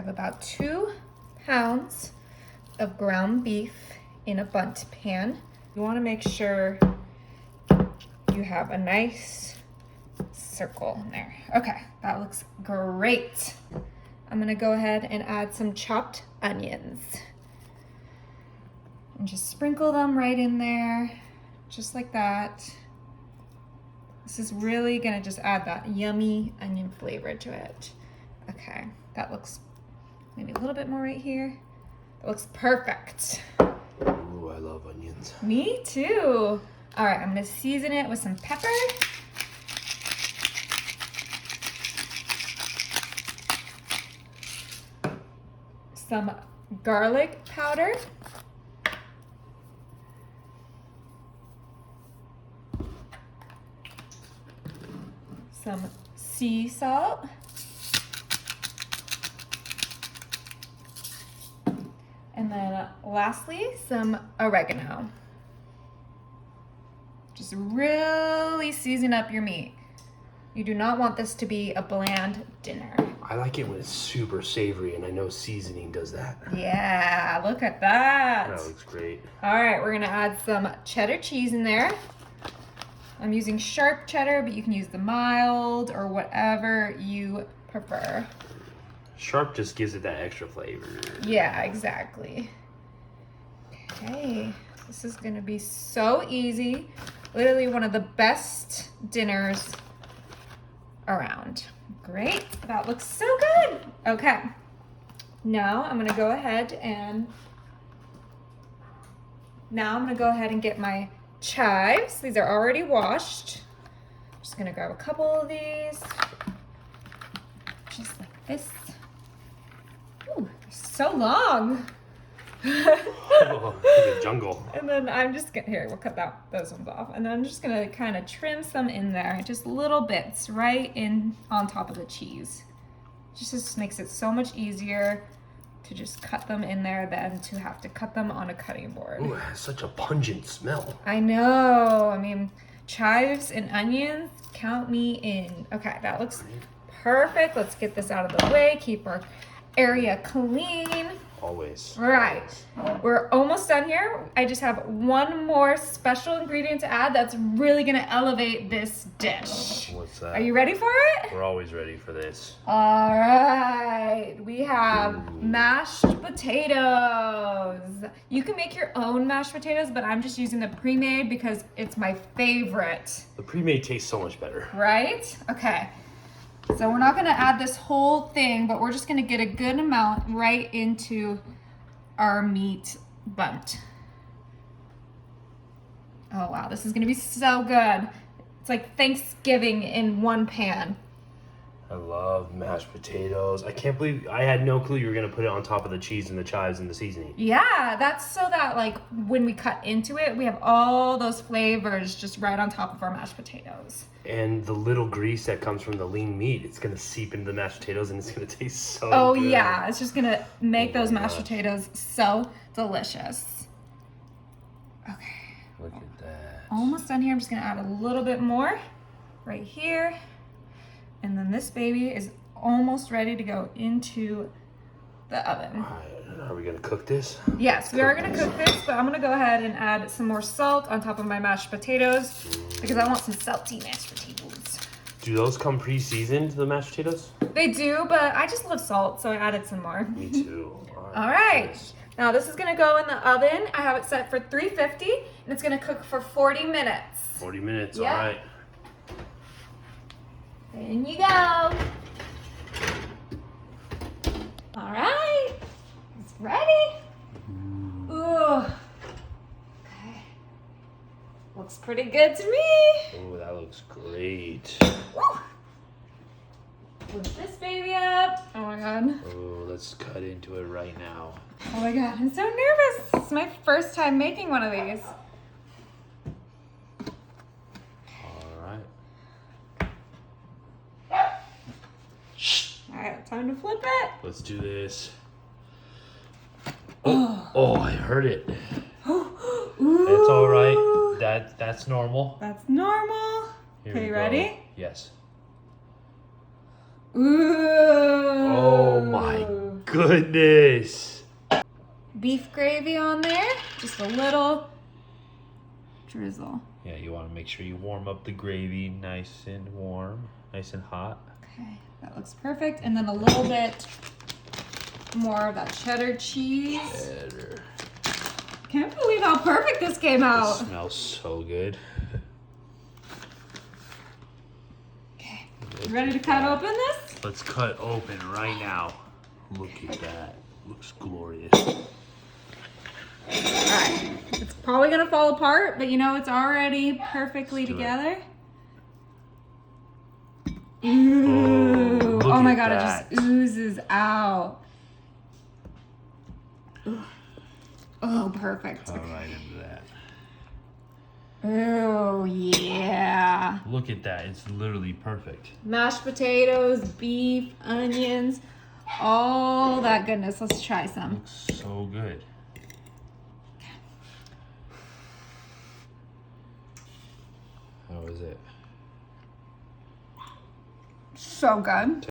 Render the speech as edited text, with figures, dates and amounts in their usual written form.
have about 2 pounds of ground beef in a bundt pan. You want to make sure you have a nice circle in there. Okay, that looks great. I'm gonna go ahead and add some chopped onions. And just sprinkle them right in there, just like that. This is really gonna just add that yummy onion flavor to it. Okay, that looks maybe a little bit more right here. That looks perfect. Ooh, I love onions. Me too. All right, I'm gonna season it with some pepper. Some garlic powder. Some sea salt. And then lastly, some oregano. Just really season up your meat. You do not want this to be a bland dinner. I like it when it's super savory, and I know seasoning does that. Yeah, look at that. That looks great. All right, we're gonna add some cheddar cheese in there. I'm using sharp cheddar, but you can use the mild or whatever you prefer. Sharp just gives it that extra flavor. Yeah, exactly. Okay, this is gonna be so easy. Literally one of the best dinners around. Great, that looks so good. Okay, now I'm gonna go ahead and get my chives. These are already washed. Just gonna grab a couple of these, just like this. Ooh, they're so long. Oh, like a jungle. And then I'm just gonna, here, we'll cut those ones off. And then I'm just gonna kind of trim some in there, just little bits right in on top of the cheese. Just makes it so much easier to just cut them in there than to have to cut them on a cutting board. Ooh, it has such a pungent smell. I know, I mean, chives and onions, count me in. Okay, that looks perfect. Let's get this out of the way, keep our area clean. Always. Right, we're almost done here. I just have one more special ingredient to add that's really gonna elevate this dish. What's that? Are you ready for it? We're always ready for this. All right, we have mashed potatoes. You can make your own mashed potatoes, but I'm just using the pre-made because it's my favorite. The pre-made tastes so much better. Right? Okay. So we're not gonna add this whole thing, but we're just gonna get a good amount right into our meat bundt. Oh wow, this is gonna be so good. It's like Thanksgiving in one pan. I love mashed potatoes. I can't believe I had no clue you were gonna put it on top of the cheese and the chives and the seasoning. Yeah, that's so that like when we cut into it, we have all those flavors just right on top of our mashed potatoes. And the little grease that comes from the lean meat, it's gonna seep into the mashed potatoes and it's gonna taste so good. Oh yeah, it's just gonna make those mashed potatoes so delicious. Okay. Look at that. Almost done here. I'm just gonna add a little bit more right here. And then this baby is almost ready to go into the oven. All right, are we gonna cook this? Yes, we are gonna cook this, but I'm gonna go ahead and add some more salt on top of my mashed potatoes because I want some salty mashed potatoes. Do those come pre-seasoned, the mashed potatoes? They do, but I just love salt, so I added some more. Me too. All right. Now this is gonna go in the oven. I have it set for 350, and it's gonna cook for 40 minutes. 40 minutes, Yep. all right. In you go. All right, it's ready. Ooh. Okay. Looks pretty good to me. Oh, that looks great. Woo. Put this baby up. Oh my God. Oh, let's cut into it right now. Oh my God, I'm so nervous. It's my first time making one of these. All right. All right, time to flip it. Let's do this. Oh, I heard it. It's all right. That's normal. That's normal. Here Okay, we you go. ready? Yes. Ooh. Oh my goodness. Beef gravy on there. Just a little drizzle. Yeah, you want to make sure you warm up the gravy nice and warm, nice and hot. Okay, that looks perfect. And then a little bit more of that cheddar cheese. Cheddar. Can't believe how perfect this came out. It smells so good. Okay, you ready to cut open this? Let's cut open right now. Look at that. Looks glorious. Alright, it's probably gonna fall apart, but you know it's already perfectly together. Ooh, oh my god, that. it just oozes out. Ooh. Oh, perfect. Cut right into that. Oh, yeah. Look at that. It's literally perfect. Mashed potatoes, beef, onions, all that goodness. Let's try some. Looks so good. How is it? So good.